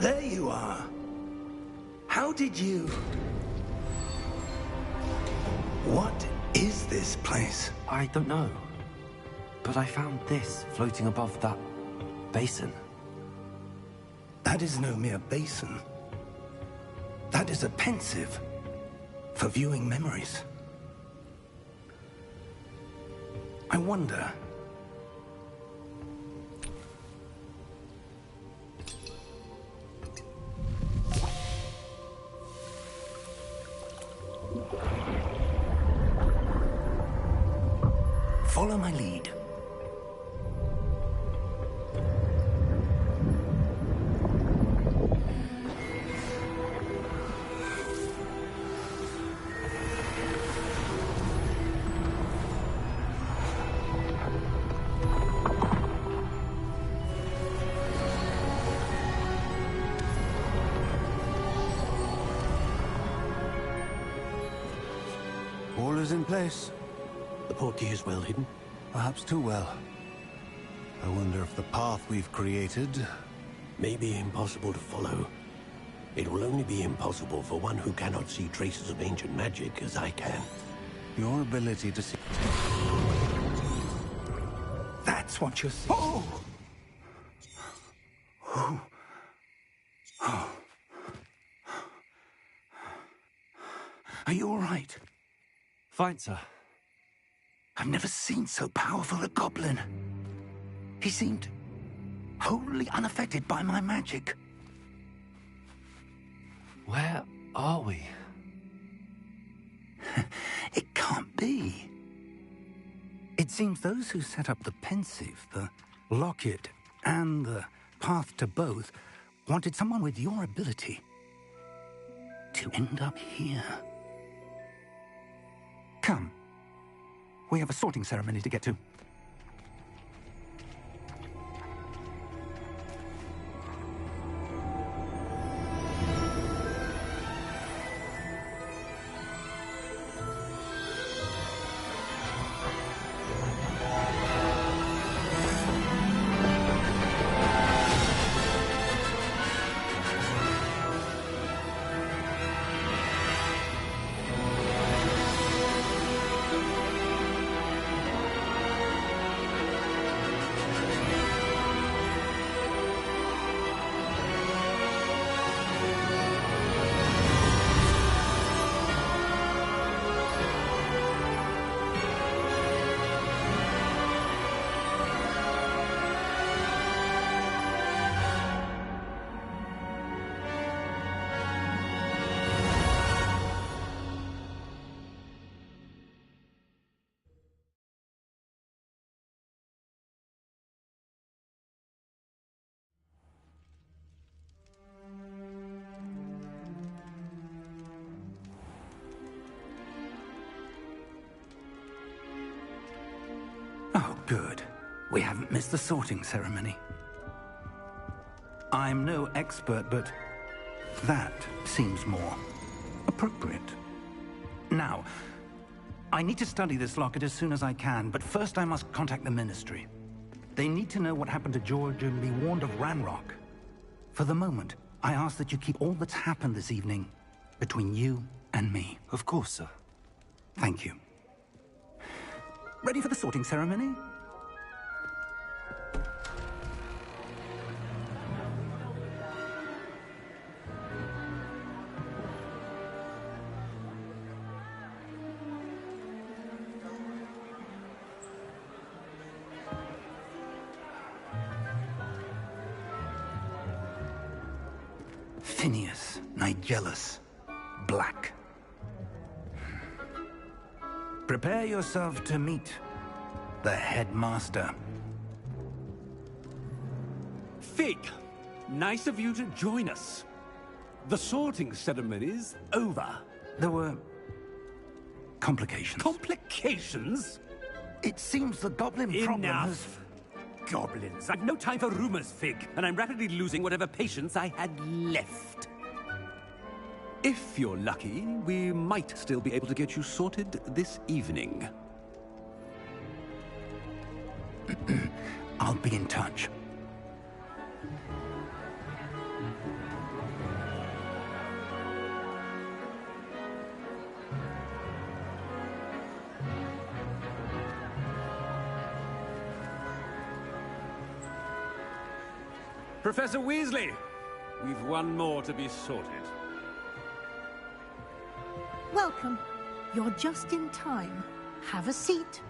There you are. How did you... What is this place? I don't know. But I found this floating above that basin. That is no mere basin. That is a pensive for viewing memories. I wonder... Follow my lead. All is in place. The portkey is well hidden. Perhaps too well. I wonder if the path we've created... May be impossible to follow. It will only be impossible for one who cannot see traces of ancient magic as I can. Your ability to see... That's what you're seeing. Oh! Oh. Oh. Are you all right? Fine, sir. I've never seen so powerful a goblin. He seemed wholly unaffected by my magic. Where are we? It can't be. It seems those who set up the pensive, the locket, and the path to both wanted someone with your ability to end up here. Come. We have a sorting ceremony to get to. Oh, good. We haven't missed the sorting ceremony. I'm no expert, but that seems more appropriate. Now, I need to study this locket as soon as I can, but first I must contact the Ministry. They need to know what happened to George and be warned of Ranrock. For the moment, I ask that you keep all that's happened this evening between you and me. Of course, sir. Thank you. Ready for the sorting ceremony? Phineas, Nigellus, Black. Prepare yourself to meet the headmaster. Fig, nice of you to join us. The sorting ceremony's over. There were complications. Complications? It seems the goblin problem has... Enough. Goblins. I've no time for rumors, Fig, and I'm rapidly losing whatever patience I had left. If you're lucky, we might still be able to get you sorted this evening. I'll be in touch. Professor Weasley, we've one more to be sorted. Welcome. You're just in time. Have a seat.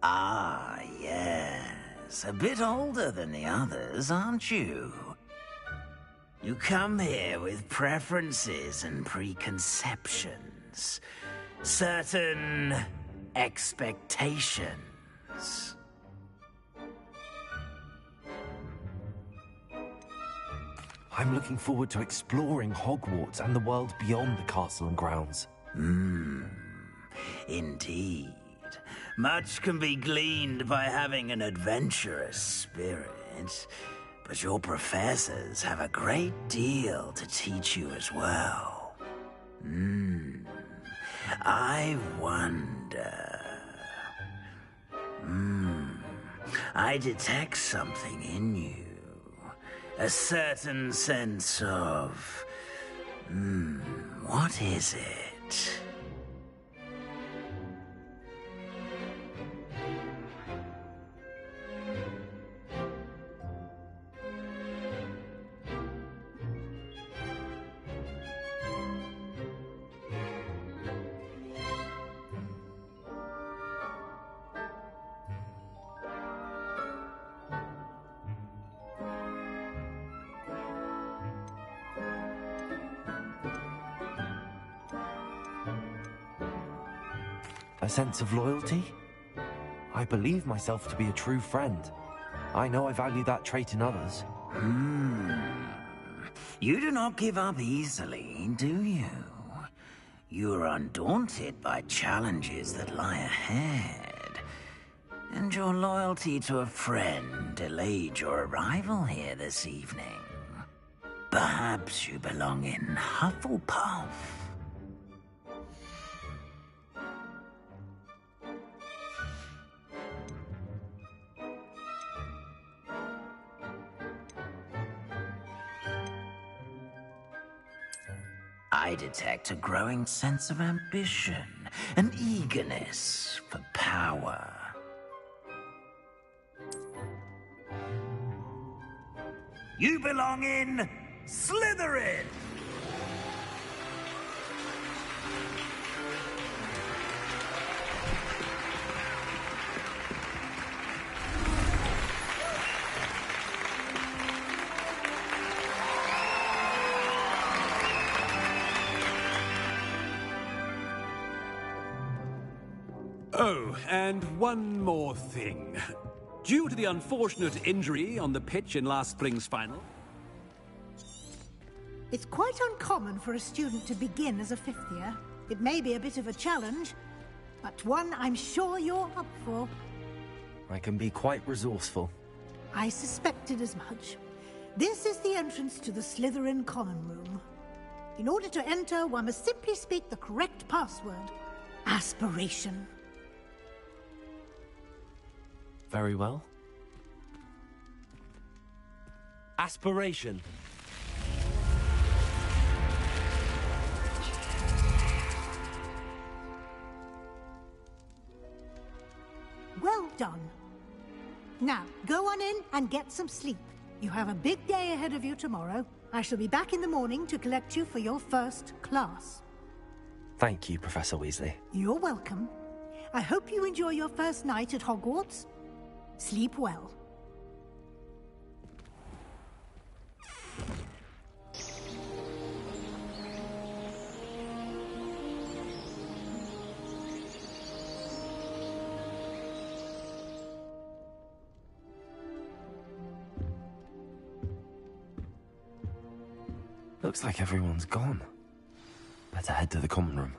Ah, yes. A bit older than the others, aren't you? You come here with preferences and preconceptions. Certain expectations. I'm looking forward to exploring Hogwarts and the world beyond the castle and grounds. Indeed. Much can be gleaned by having an adventurous spirit, but your professors have a great deal to teach you as well. I wonder... I detect something in you. A certain sense of... what is it? A sense of loyalty? I believe myself to be a true friend. I know I value that trait in others. You do not give up easily, do you? You are undaunted by challenges that lie ahead. And your loyalty to a friend delayed your arrival here this evening. Perhaps you belong in Hufflepuff. I detect a growing sense of ambition, an eagerness for power. You belong in Slytherin! Oh, and one more thing. Due to the unfortunate injury on the pitch in last spring's final... It's quite uncommon for a student to begin as a fifth year. It may be a bit of a challenge, but one I'm sure you're up for. I can be quite resourceful. I suspected as much. This is the entrance to the Slytherin Common Room. In order to enter, one must simply speak the correct password. Aspiration. Very well. Aspiration. Well done. Now, go on in and get some sleep. You have a big day ahead of you tomorrow. I shall be back in the morning to collect you for your first class. Thank you, Professor Weasley. You're welcome. I hope you enjoy your first night at Hogwarts. Sleep well. Looks like everyone's gone. Better head to the common room.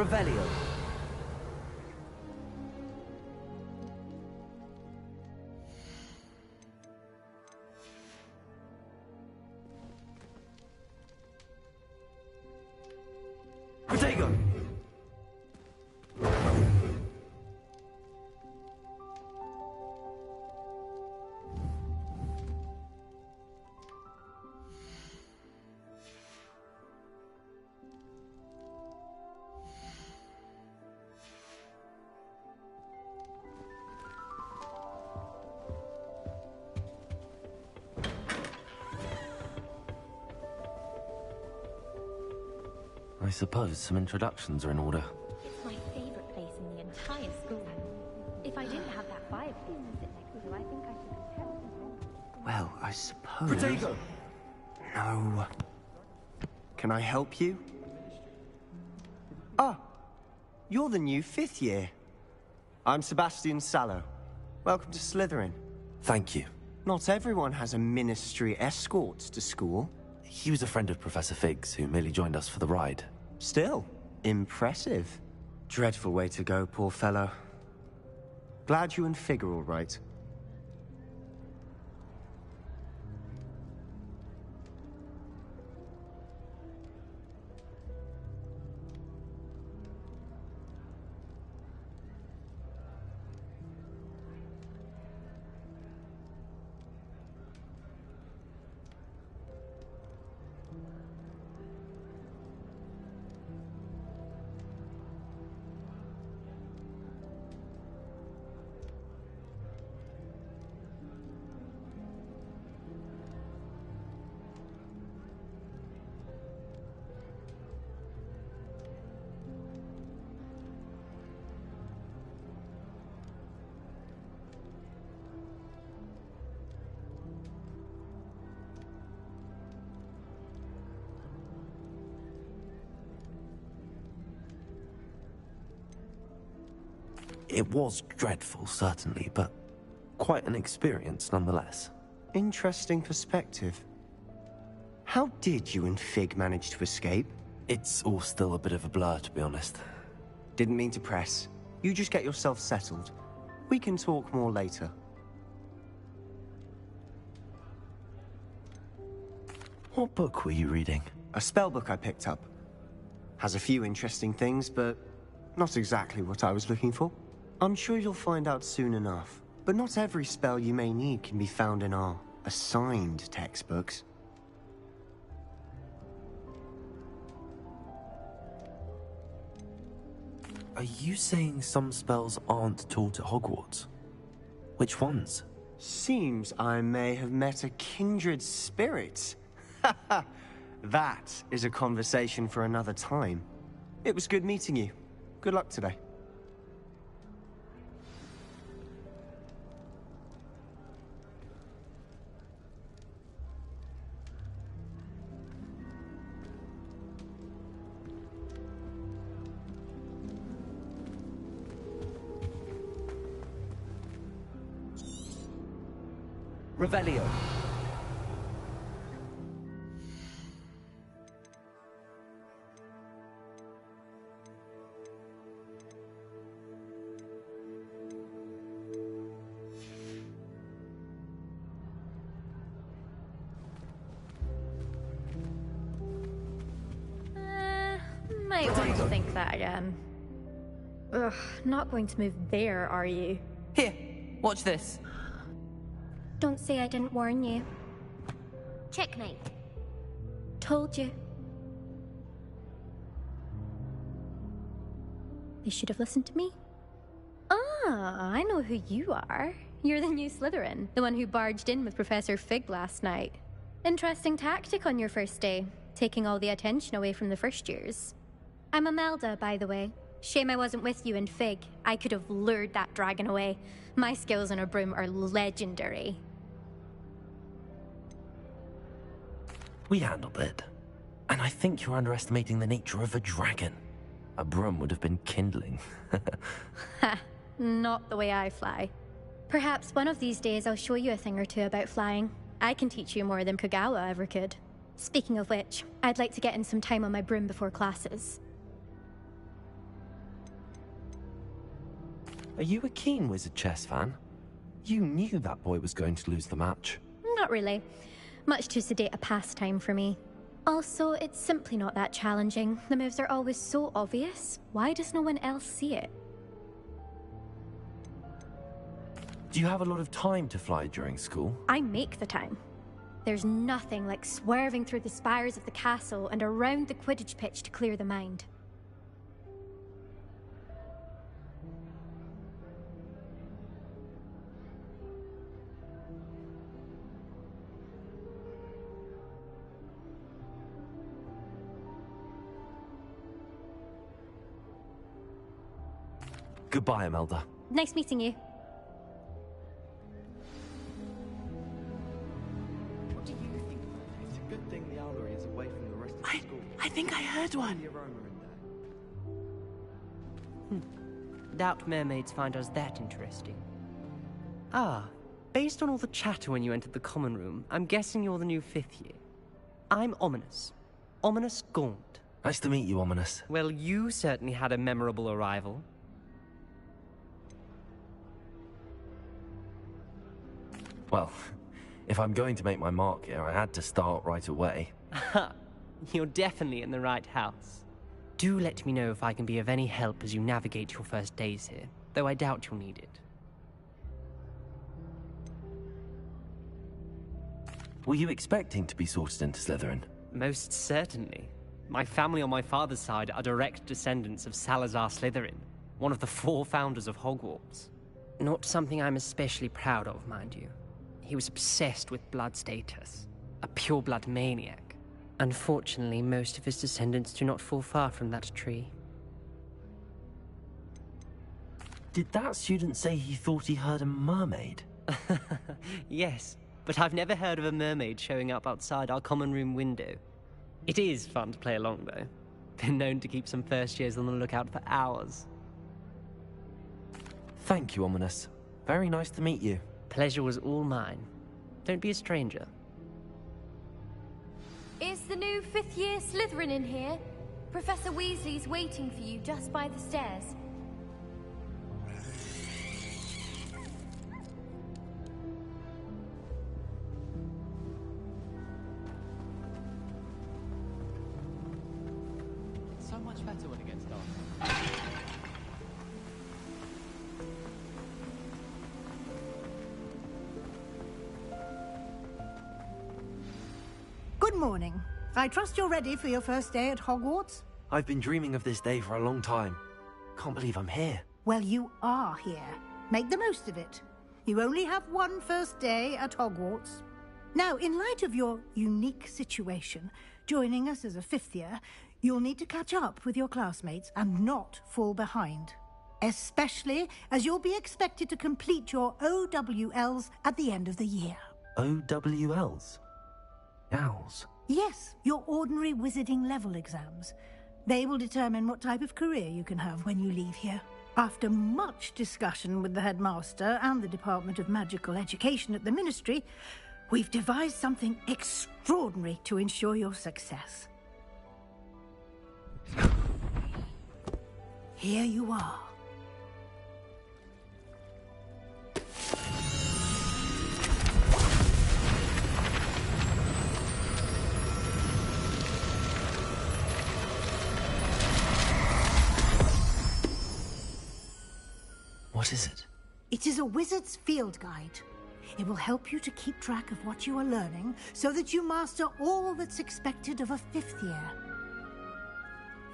Revelio. Protego! I suppose some introductions are in order. It's my favorite place in the entire school. If I didn't have that fireplace to sit next to, I think I could compare it. Well, I suppose... Protego! No. Can I help you? Ah, you're the new 5th year. I'm Sebastian Sallow. Welcome to Slytherin. Thank you. Not everyone has a ministry escort to school. He was a friend of Professor Fig's who merely joined us for the ride. Still, impressive. Dreadful way to go, poor fellow. Glad you and Fig are all right. It was dreadful, certainly, but quite an experience nonetheless. Interesting perspective. How did you and Fig manage to escape? It's all still a bit of a blur, to be honest. Didn't mean to press. You just get yourself settled. We can talk more later. What book were you reading? A spell book I picked up. Has a few interesting things, but not exactly what I was looking for. I'm sure you'll find out soon enough. But not every spell you may need can be found in our assigned textbooks. Are you saying some spells aren't taught at Hogwarts? Which ones? Seems I may have met a kindred spirit. That is a conversation for another time. It was good meeting you. Good luck today. Revelio. Might want to think that again. Ugh, not going to move there, are you? Here, watch this. Don't say I didn't warn you. Checkmate. Told you. They should have listened to me. Ah, I know who you are. You're the new Slytherin, the one who barged in with Professor Fig last night. Interesting tactic on your first day, taking all the attention away from the first years. I'm Imelda, by the way. Shame I wasn't with you in Fig. I could have lured that dragon away. My skills on a broom are legendary. We handled it. And I think you're underestimating the nature of a dragon. A broom would have been kindling. Ha, not the way I fly. Perhaps one of these days I'll show you a thing or two about flying. I can teach you more than Kagawa ever could. Speaking of which, I'd like to get in some time on my broom before classes. Are you a keen Wizard chess fan? You knew that boy was going to lose the match. Not really. Much too sedate a pastime for me. Also, it's simply not that challenging. The moves are always so obvious. Why does no one else see it? Do you have a lot of time to fly during school? I make the time. There's nothing like swerving through the spires of the castle and around the Quidditch pitch to clear the mind. Goodbye, Imelda. Nice meeting you. What do you think? It's a good thing the owlery is away from the rest of the school. I think I heard one. The aroma in there. Doubt mermaids find us that interesting. Ah, based on all the chatter when you entered the common room, I'm guessing you're the new 5th year. I'm Ominous. Ominous Gaunt. Nice to meet you, Ominous. Well, you certainly had a memorable arrival. Well, if I'm going to make my mark here, I had to start right away. Ha! You're definitely in the right house. Do let me know if I can be of any help as you navigate your first days here, though I doubt you'll need it. Were you expecting to be sorted into Slytherin? Most certainly. My family on my father's side are direct descendants of Salazar Slytherin, one of the 4 founders of Hogwarts. Not something I'm especially proud of, mind you. He was obsessed with blood status, a pure-blood maniac. Unfortunately, most of his descendants do not fall far from that tree. Did that student say he thought he heard a mermaid? Yes, but I've never heard of a mermaid showing up outside our common room window. It is fun to play along, though. Been known to keep some first years on the lookout for hours. Thank you, Ominous. Very nice to meet you. Pleasure was all mine. Don't be a stranger. Is the new 5th year Slytherin in here? Professor Weasley's waiting for you just by the stairs. It's so much better when it gets dark. Good morning. I trust you're ready for your first day at Hogwarts? I've been dreaming of this day for a long time. Can't believe I'm here. Well, you are here. Make the most of it. You only have one first day at Hogwarts. Now, in light of your unique situation, joining us as a 5th year, you'll need to catch up with your classmates and not fall behind. Especially as you'll be expected to complete your OWLs at the end of the year. OWLs? Owls? Yes, your ordinary wizarding level exams. They will determine what type of career you can have when you leave here. After much discussion with the headmaster and the Department of Magical Education at the Ministry, we've devised something extraordinary to ensure your success. Here you are. What is it? It is a wizard's field guide. It will help you to keep track of what you are learning so that you master all that's expected of a 5th year.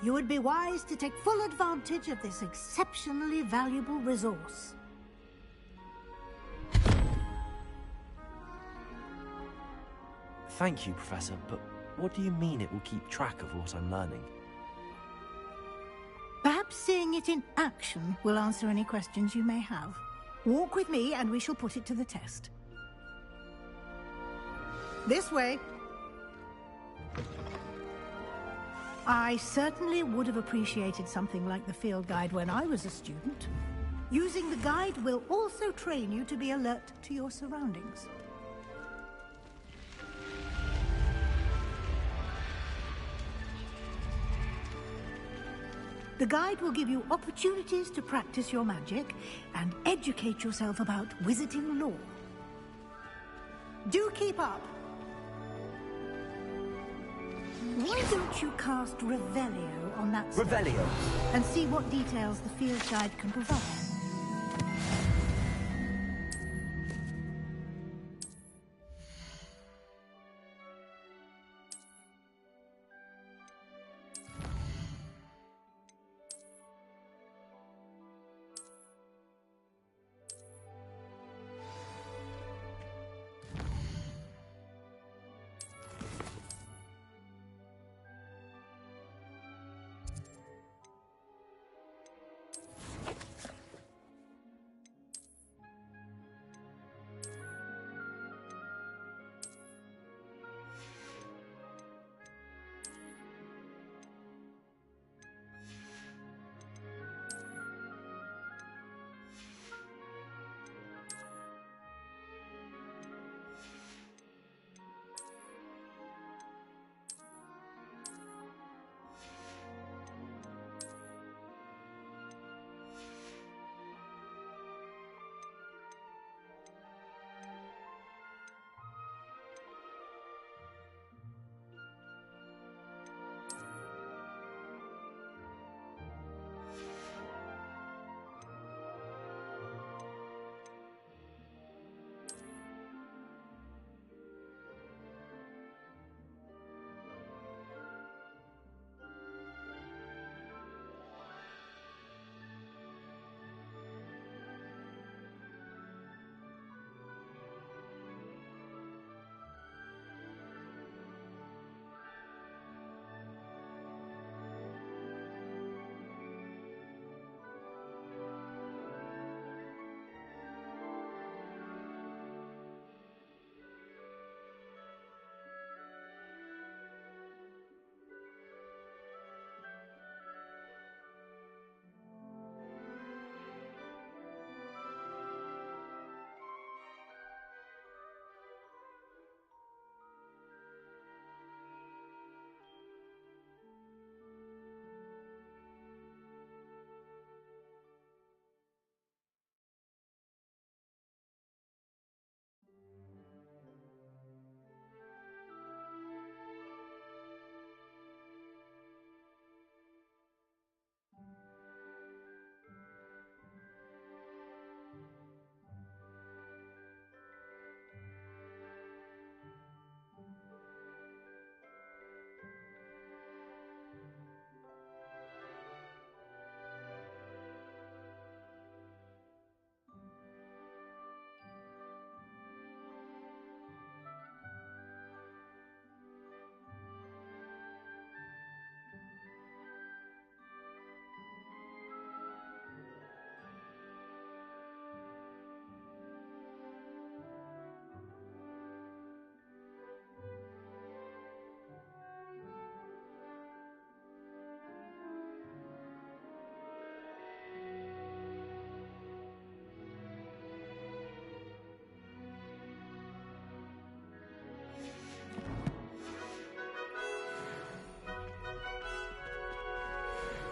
You would be wise to take full advantage of this exceptionally valuable resource. Thank you, Professor, but what do you mean it will keep track of what I'm learning? Perhaps seeing it in action will answer any questions you may have. Walk with me and we shall put it to the test. This way. I certainly would have appreciated something like the field guide when I was a student. Using the guide will also train you to be alert to your surroundings. The guide will give you opportunities to practice your magic and educate yourself about wizarding lore. Do keep up! Why don't you cast Revelio on that spell Revelio. and see what details the field guide can provide?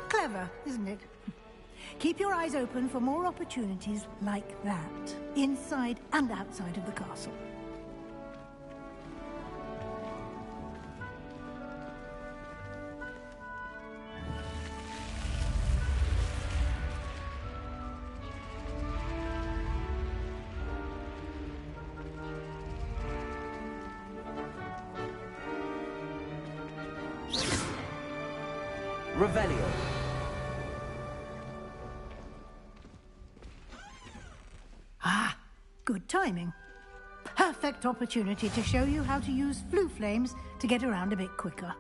Clever, isn't it? Keep your eyes open for more opportunities like that, inside and outside of the castle. Revelio. Ah, good timing. Perfect opportunity to show you how to use flue flames to get around a bit quicker.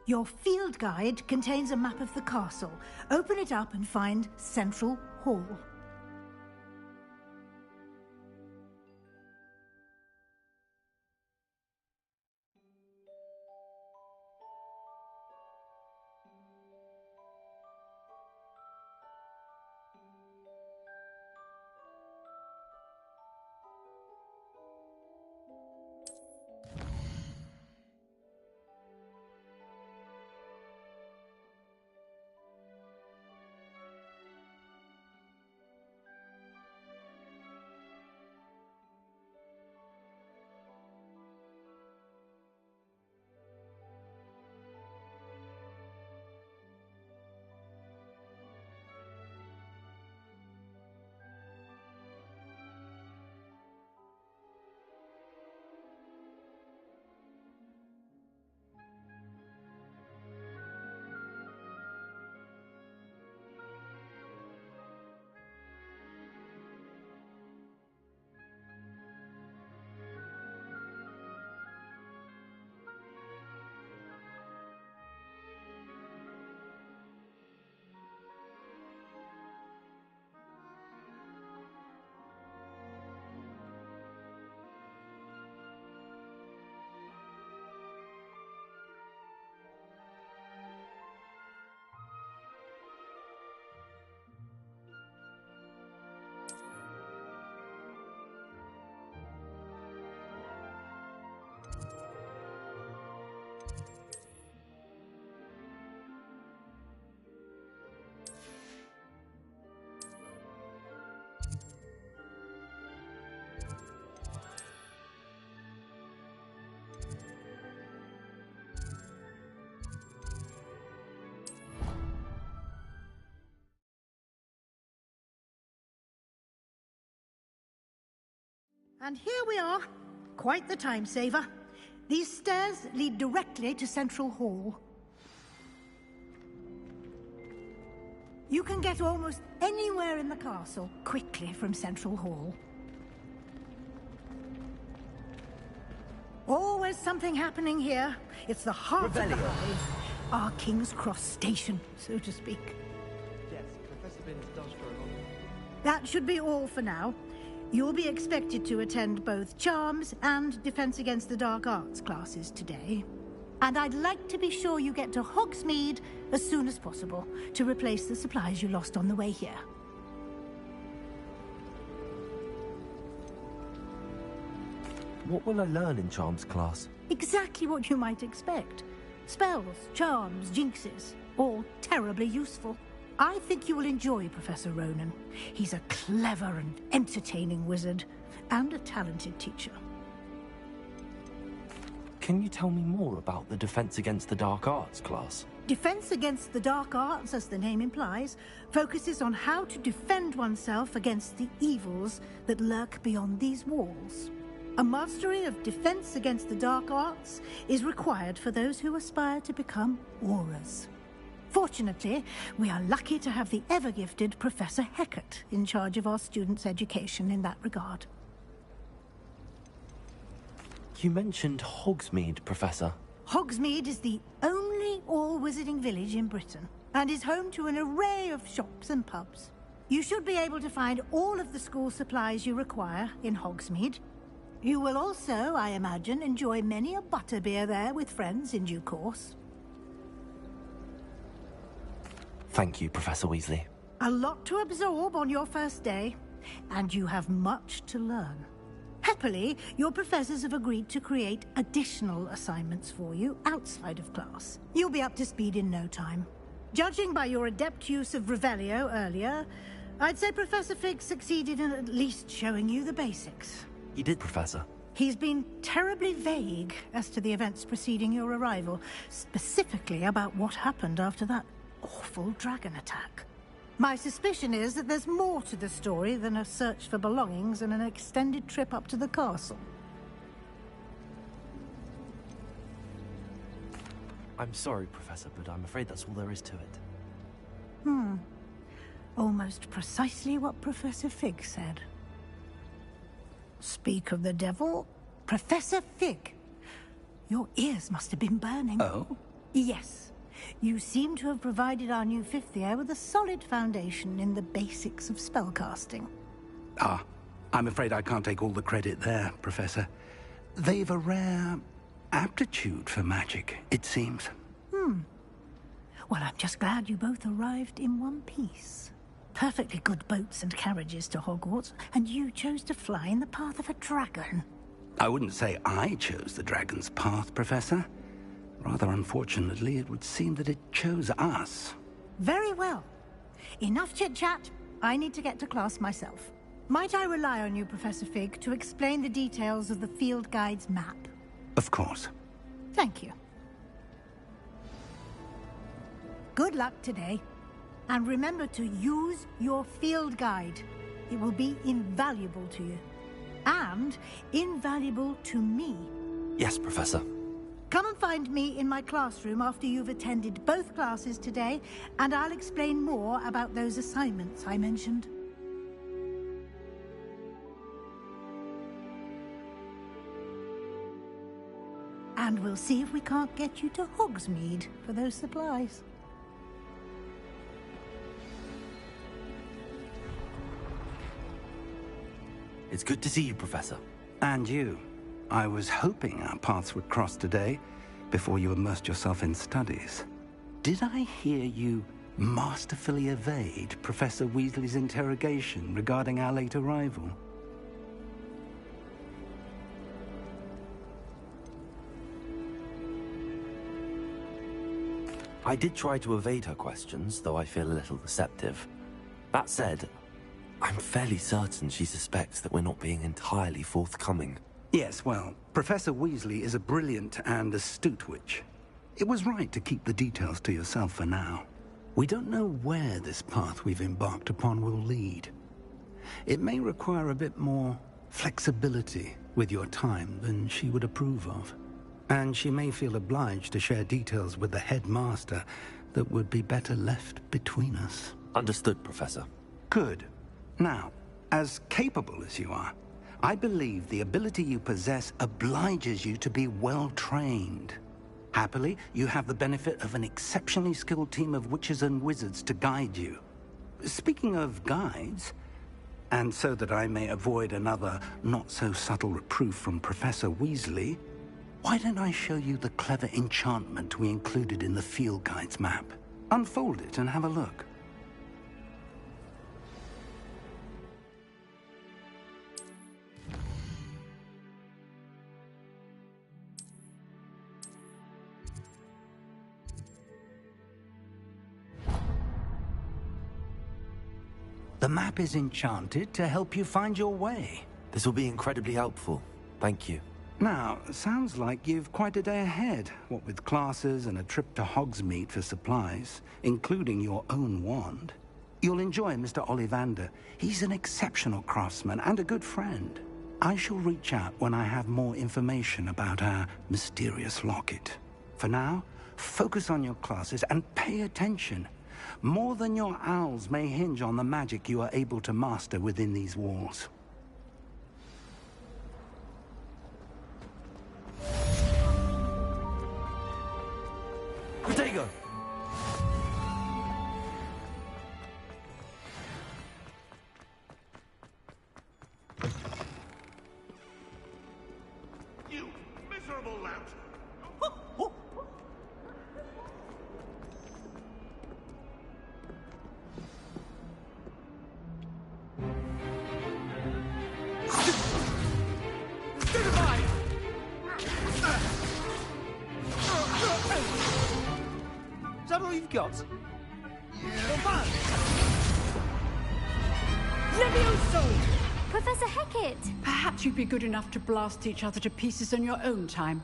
Your field guide contains a map of the castle. Open it up and find Central Hall. And here we are. Quite the time saver. These stairs lead directly to Central Hall. You can get almost anywhere in the castle quickly from Central Hall. Always something happening here. It's the heart of the hive. Our King's Cross station, so to speak. Yes, Professor Binns does grow on. That should be all for now. You'll be expected to attend both Charms and Defense Against the Dark Arts classes today. And I'd like to be sure you get to Hogsmeade as soon as possible to replace the supplies you lost on the way here. What will I learn in Charms class? Exactly what you might expect. Spells, charms, jinxes, all terribly useful. I think you will enjoy Professor Ronan. He's a clever and entertaining wizard, and a talented teacher. Can you tell me more about the Defense Against the Dark Arts class? Defense Against the Dark Arts, as the name implies, focuses on how to defend oneself against the evils that lurk beyond these walls. A mastery of Defense Against the Dark Arts is required for those who aspire to become Auras. Fortunately, we are lucky to have the ever-gifted Professor Hecat in charge of our students' education in that regard. You mentioned Hogsmeade, Professor. Hogsmeade is the only all-wizarding village in Britain, and is home to an array of shops and pubs. You should be able to find all of the school supplies you require in Hogsmeade. You will also, I imagine, enjoy many a butterbeer there with friends in due course. Thank you, Professor Weasley. A lot to absorb on your first day, and you have much to learn. Happily, your professors have agreed to create additional assignments for you outside of class. You'll be up to speed in no time. Judging by your adept use of Revelio earlier, I'd say Professor Fig succeeded in at least showing you the basics. He did, Professor. He's been terribly vague as to the events preceding your arrival, specifically about what happened after that awful dragon attack. My suspicion is that there's more to the story than a search for belongings and an extended trip up to the castle. I'm sorry, Professor, but I'm afraid that's all there is to it. Almost precisely what Professor Fig said. Speak of the devil, Professor Fig. Your ears must have been burning. Oh? Yes. You seem to have provided our new fifth year with a solid foundation in the basics of spellcasting. Ah, I'm afraid I can't take all the credit there, Professor. They've a rare aptitude for magic, it seems. Well, I'm just glad you both arrived in one piece. Perfectly good boats and carriages to Hogwarts, and you chose to fly in the path of a dragon. I wouldn't say I chose the dragon's path, Professor. Rather unfortunately, it would seem that it chose us. Very well. Enough chit-chat. I need to get to class myself. Might I rely on you, Professor Fig, to explain the details of the field guide's map? Of course. Thank you. Good luck today. And remember to use your field guide. It will be invaluable to you. And invaluable to me. Yes, Professor. Come and find me in my classroom after you've attended both classes today, and I'll explain more about those assignments I mentioned. And we'll see if we can't get you to Hogsmeade for those supplies. It's good to see you, Professor. And you. I was hoping our paths would cross today, before you immersed yourself in studies. Did I hear you masterfully evade Professor Weasley's interrogation regarding our late arrival? I did try to evade her questions, though I feel a little receptive. That said, I'm fairly certain she suspects that we're not being entirely forthcoming. Yes, well, Professor Weasley is a brilliant and astute witch. It was right to keep the details to yourself for now. We don't know where this path we've embarked upon will lead. It may require a bit more flexibility with your time than she would approve of. And she may feel obliged to share details with the headmaster that would be better left between us. Understood, Professor. Good. Now, as capable as you are, I believe the ability you possess obliges you to be well-trained. Happily, you have the benefit of an exceptionally skilled team of witches and wizards to guide you. Speaking of guides, and so that I may avoid another not-so-subtle reproof from Professor Weasley, why don't I show you the clever enchantment we included in the field guide's map? Unfold it and have a look. The map is enchanted to help you find your way. This will be incredibly helpful. Thank you. Now, sounds like you've quite a day ahead, what with classes and a trip to Hogsmeade for supplies, including your own wand. You'll enjoy Mr. Ollivander. He's an exceptional craftsman and a good friend. I shall reach out when I have more information about our mysterious locket. For now, focus on your classes and pay attention. More than your owls may hinge on the magic you are able to master within these walls. Protego! You miserable lout! Is that all you've got? Levioso! Professor Hecat! Perhaps you'd be good enough to blast each other to pieces in your own time.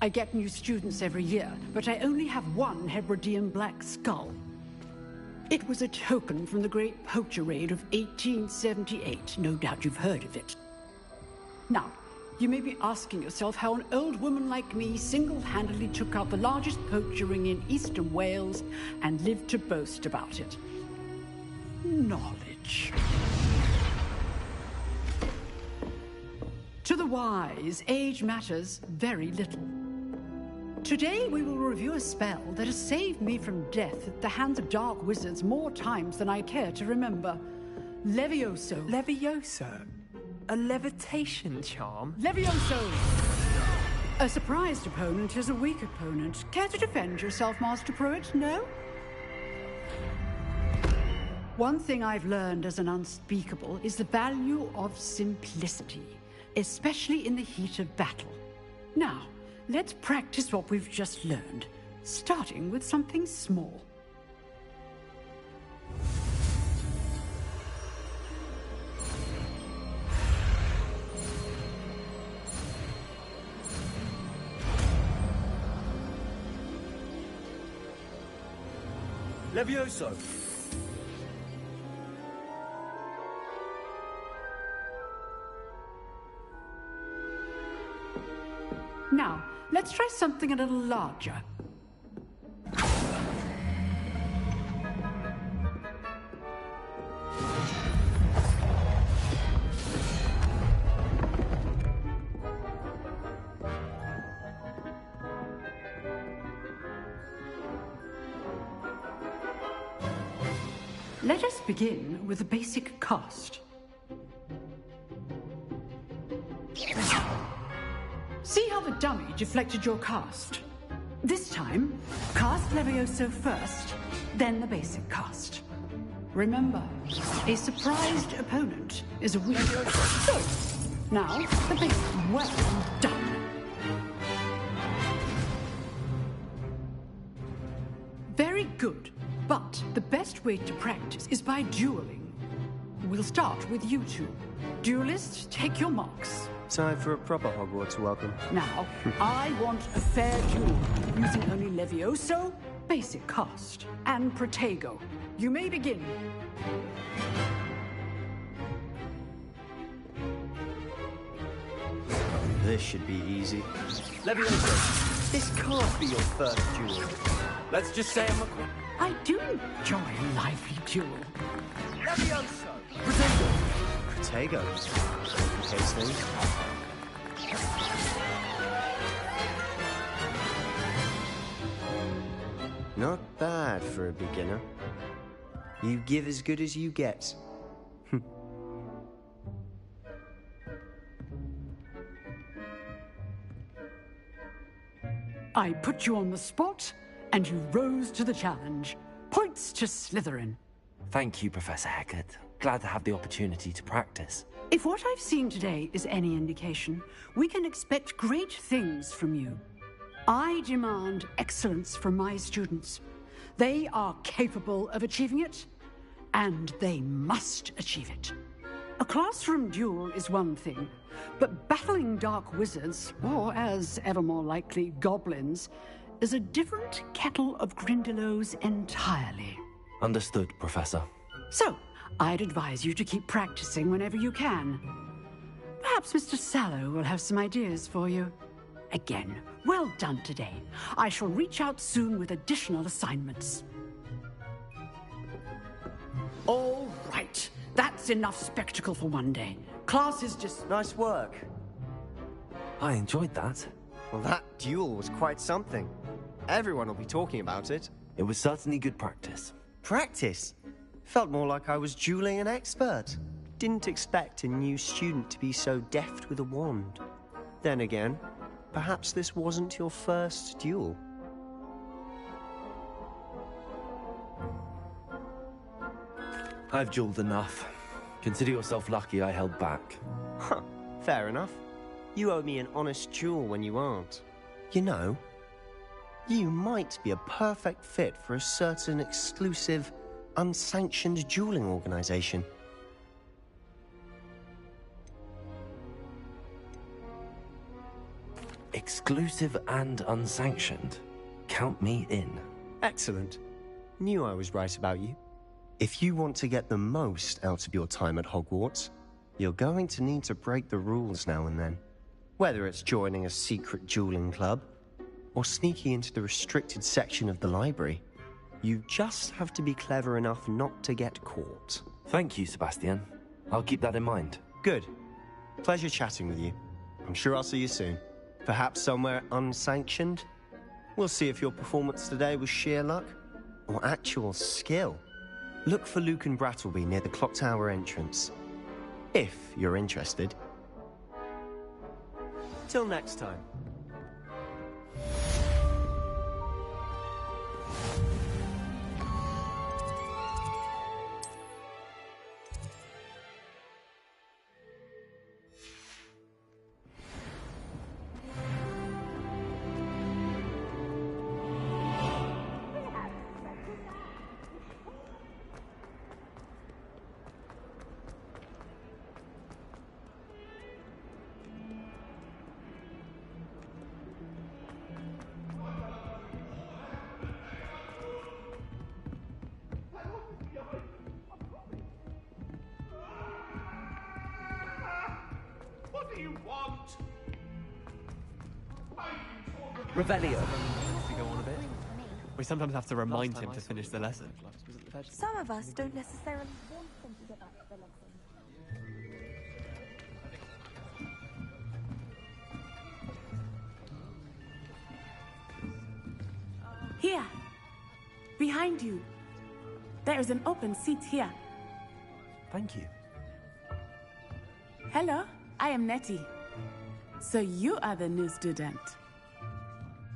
I get new students every year, but I only have one Hebridean black skull. It was a token from the Great Poacher Raid of 1878. No doubt you've heard of it. Now, you may be asking yourself how an old woman like me single-handedly took out the largest poacher ring in eastern Wales and lived to boast about it. Knowledge. To the wise, age matters very little. Today we will review a spell that has saved me from death at the hands of dark wizards more times than I care to remember. Levioso. Levioso? A levitation charm? Levioso! A surprised opponent is a weak opponent. Care to defend yourself, Master Pruitt? No? One thing I've learned as an unspeakable is the value of simplicity, especially in the heat of battle. Now, let's practice what we've just learned, starting with something small. Levioso! Now, let's try something a little larger. Let us begin with the basic cast. See how the dummy deflected your cast? This time, cast Levioso first, then the basic cast. Remember, a surprised opponent is a weak... So, now, the basic. Well done. Very good, but the best way to practice is by dueling. We'll start with you two. Duelists, take your marks. Time for a proper Hogwarts welcome. Now, I want a fair duel, using only Levioso, basic cast, and Protego. You may begin. This should be easy. Levioso, This can't be your first duel. let's just say I'm a... I do enjoy a lively duel. Levioso! Protego. Case things. Not bad for a beginner. You give as good as you get. I put you on the spot, and you rose to the challenge. Points to Slytherin. Thank you, Professor Hecat. Glad to have the opportunity to practice. If what I've seen today is any indication, we can expect great things from you. I demand excellence from my students. They are capable of achieving it, and they must achieve it. A classroom duel is one thing, but battling dark wizards, or as ever more likely, goblins, is a different kettle of Grindylows entirely. Understood, Professor. So, I'd advise you to keep practicing whenever you can. Perhaps Mr. Sallow will have some ideas for you. Again, well done today. I shall reach out soon with additional assignments. All right. That's enough spectacle for one day. Class is just... Nice work. I enjoyed that. Well, that duel was quite something. Everyone will be talking about it. It was certainly good practice. Practice? Felt more like I was dueling an expert. Didn't expect a new student to be so deft with a wand. Then again, perhaps this wasn't your first duel. I've dueled enough. Consider yourself lucky I held back. Huh, fair enough. You owe me an honest duel when you aren't. You know, you might be a perfect fit for a certain exclusive, unsanctioned dueling organization. Exclusive and unsanctioned. Count me in. Excellent. Knew I was right about you. If you want to get the most out of your time at Hogwarts, you're going to need to break the rules now and then. Whether it's joining a secret dueling club, or sneaking into the restricted section of the library, you just have to be clever enough not to get caught. Thank you, Sebastian. I'll keep that in mind. Good. Pleasure chatting with you. I'm sure I'll see you soon. Perhaps somewhere unsanctioned? We'll see if your performance today was sheer luck, or actual skill. Look for Luke and Brattleby near the clock tower entrance. If you're interested. Till next time. Revelio. To go on a bit. We sometimes have to remind him to finish the lesson. Some of us don't necessarily want them to get up to the lesson. Here, behind you. There is an open seat here. Thank you. Hello, I am Nettie. So you are the new student.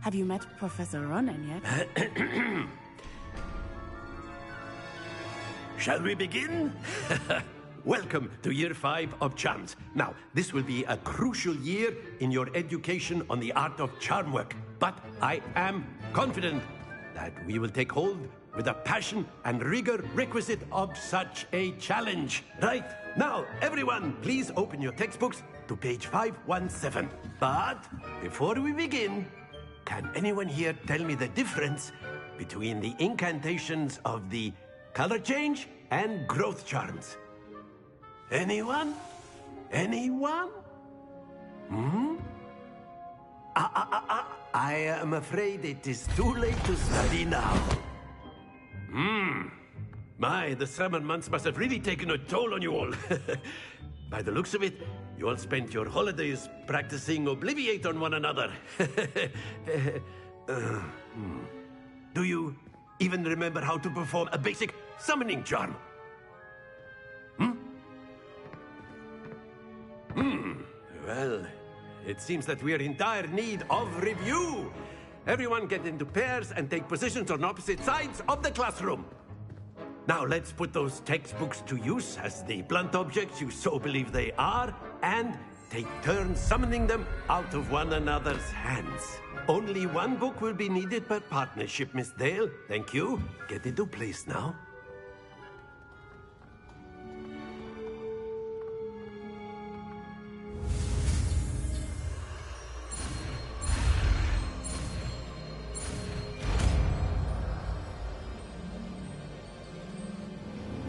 Have you met Professor Ronan yet? Shall we begin? Welcome to Year 5 of Charms. Now, this will be a crucial year in your education on the art of charm work. But I am confident that we will take hold with the passion and rigor requisite of such a challenge. Right, now, everyone, please open your textbooks to page 517. But before we begin, can anyone here tell me the difference between the incantations of the color change and growth charms? Anyone? Anyone? I am afraid it is too late to study now. My, the summer months must have really taken a toll on you all. By the looks of it, you all spent your holidays practicing Obliviate on one another. Do you even remember how to perform a basic summoning charm? Well, it seems that we are in dire need of review. Everyone get into pairs and take positions on opposite sides of the classroom. Now let's put those textbooks to use as the blunt objects you so believe they are, and take turns summoning them out of one another's hands. Only one book will be needed per partnership, Miss Dale. Thank you. Get into place now.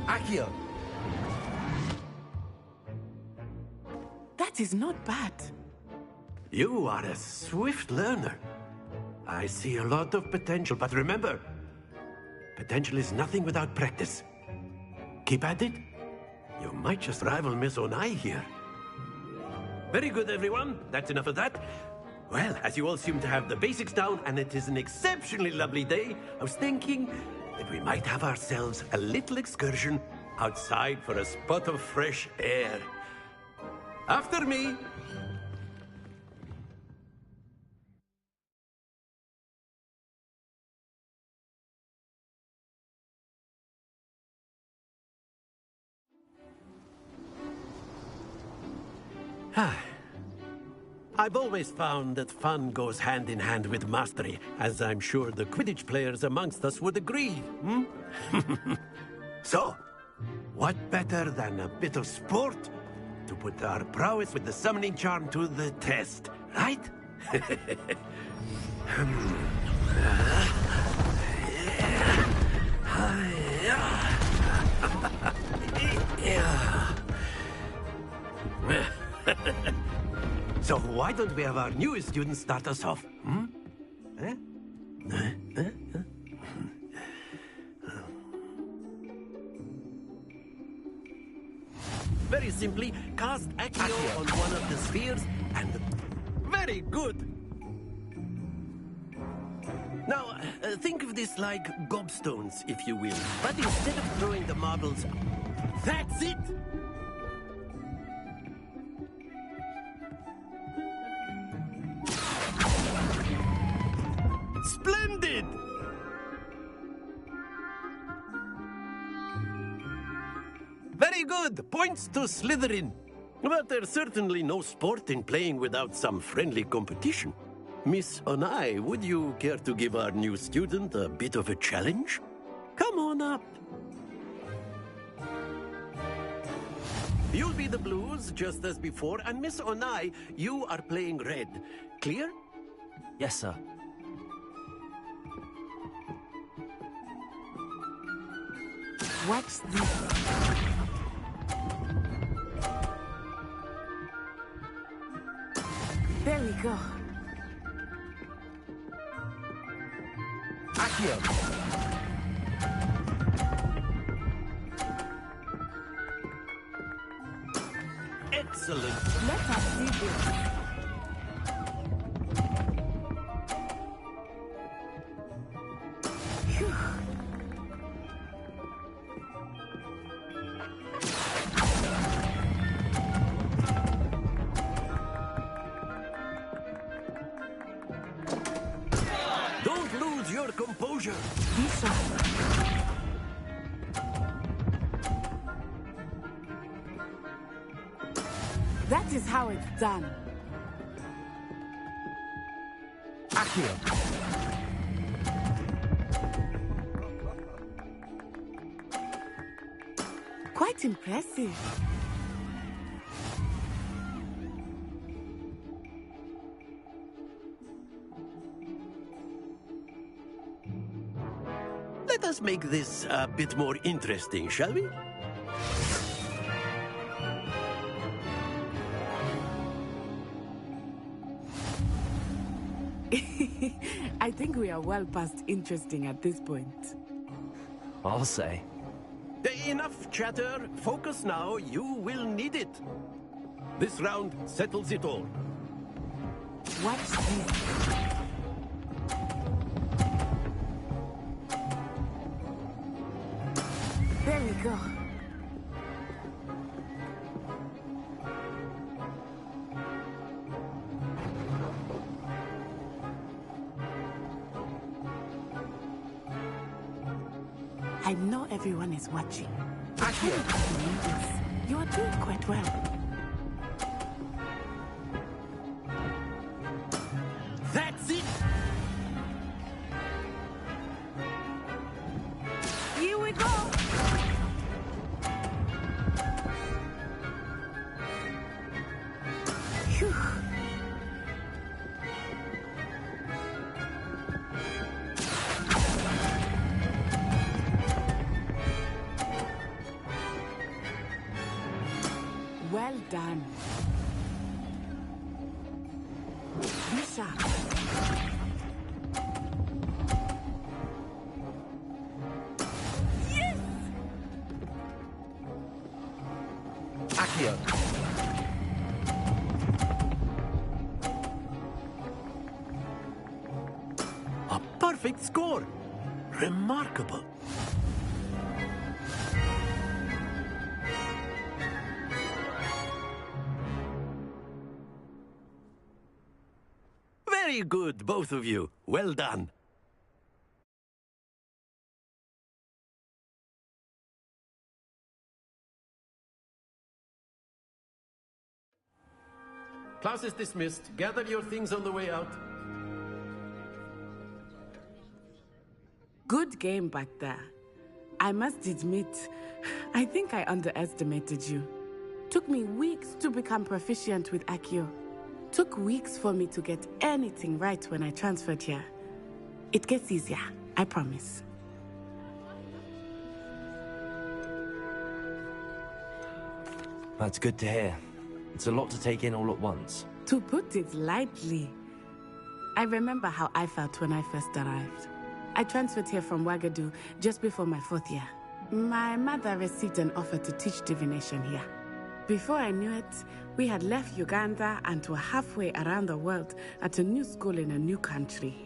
Accio! That is not bad. You are a swift learner. I see a lot of potential, but remember, potential is nothing without practice. Keep at it. You might just rival Miss Onai here. Very good, everyone. That's enough of that. Well, as you all seem to have the basics down, and it is an exceptionally lovely day, I was thinking that we might have ourselves a little excursion outside for a spot of fresh air. After me. I've always found that fun goes hand in hand with mastery, as I'm sure the Quidditch players amongst us would agree. So, what better than a bit of sport to put our prowess with the summoning charm to the test, right? So why don't we have our newest student start us off? Very simply, cast Accio on one of the spheres, and very good. Now, think of this like gobstones, if you will. But instead of throwing the marbles, that's it! Splendid! Very good. Points to Slytherin. But there's certainly no sport in playing without some friendly competition. Miss Onai, would you care to give our new student a bit of a challenge? Come on up. You'll be the blues, just as before, and Miss Onai, you are playing red. Clear? Yes, sir. What's this? There we go. Accio! Excellent. Let us see this. Don't lose your composure. That is how it's done. Accio! Quite impressive. Let us make this a bit more interesting, shall we? I think we are well past interesting at this point. I'll say. Enough chatter. Focus now. You will need it. This round settles it all. Watch this. There we go. I know everyone is watching. You are doing quite well. That's it! Here we go! Phew. Well done. Be sharp. Yes! Accio. A perfect score. Remarkable. Very good, both of you. Well done. Class is dismissed. Gather your things on the way out. Good game back there. I must admit, I think I underestimated you. Took me weeks to become proficient with Accio. Took weeks for me to get anything right when I transferred here. It gets easier, I promise. That's good to hear. It's a lot to take in all at once. To put it lightly, I remember how I felt when I first arrived. I transferred here from Wagadu just before my 4th year. My mother received an offer to teach divination here. Before I knew it, we had left Uganda and were halfway around the world at a new school in a new country.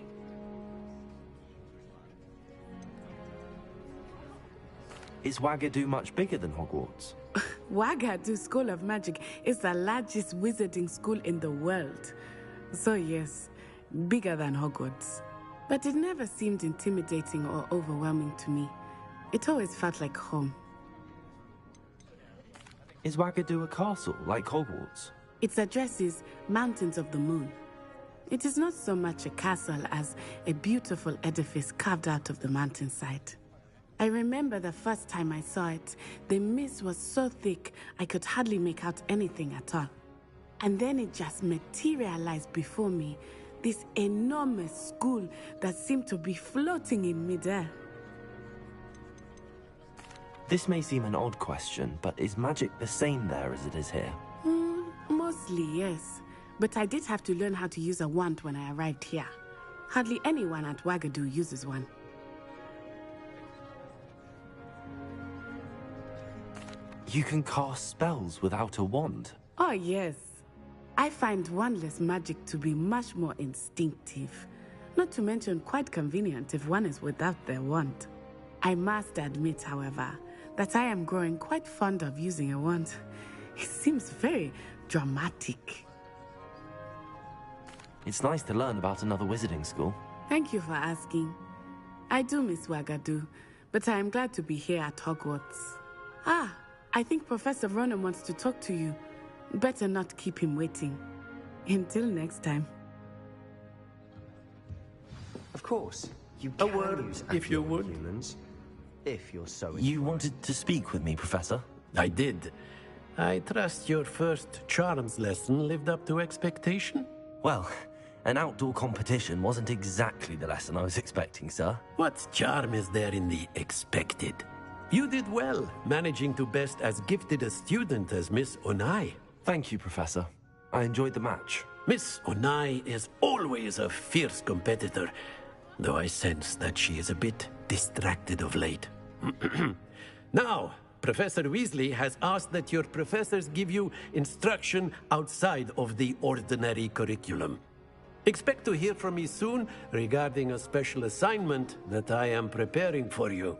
Is Wagadu much bigger than Hogwarts? Wagadu School of Magic is the largest wizarding school in the world. So yes, bigger than Hogwarts. But it never seemed intimidating or overwhelming to me. It always felt like home. Is Wagadu a castle, like Hogwarts? Its address is Mountains of the Moon. It is not so much a castle as a beautiful edifice carved out of the mountainside. I remember the first time I saw it, the mist was so thick I could hardly make out anything at all. And then it just materialized before me, this enormous school that seemed to be floating in midair. This may seem an odd question, but is magic the same there as it is here? Mostly, yes. But I did have to learn how to use a wand when I arrived here. Hardly anyone at Wagadu uses one. You can cast spells without a wand? Oh, yes. I find wandless magic to be much more instinctive. Not to mention quite convenient if one is without their wand. I must admit, however, that I am growing quite fond of using a wand. It seems very dramatic. It's nice to learn about another wizarding school. Thank you for asking. I do miss Wagadu, but I am glad to be here at Hogwarts. Ah, I think Professor Ronan wants to talk to you. Better not keep him waiting. Until next time. Of course, you A can word, use if you Accio would. humans, if you're so You wanted to speak with me, Professor? I did. I trust your first charms lesson lived up to expectation? Well, an outdoor competition wasn't exactly the lesson I was expecting, sir. What charm is there in the expected? You did well, managing to best as gifted a student as Miss Onai. Thank you, Professor. I enjoyed the match. Miss Onai is always a fierce competitor, though I sense that she is a bit distracted of late. Now, Professor Weasley has asked that your professors give you instruction outside of the ordinary curriculum. Expect to hear from me soon regarding a special assignment that I am preparing for you.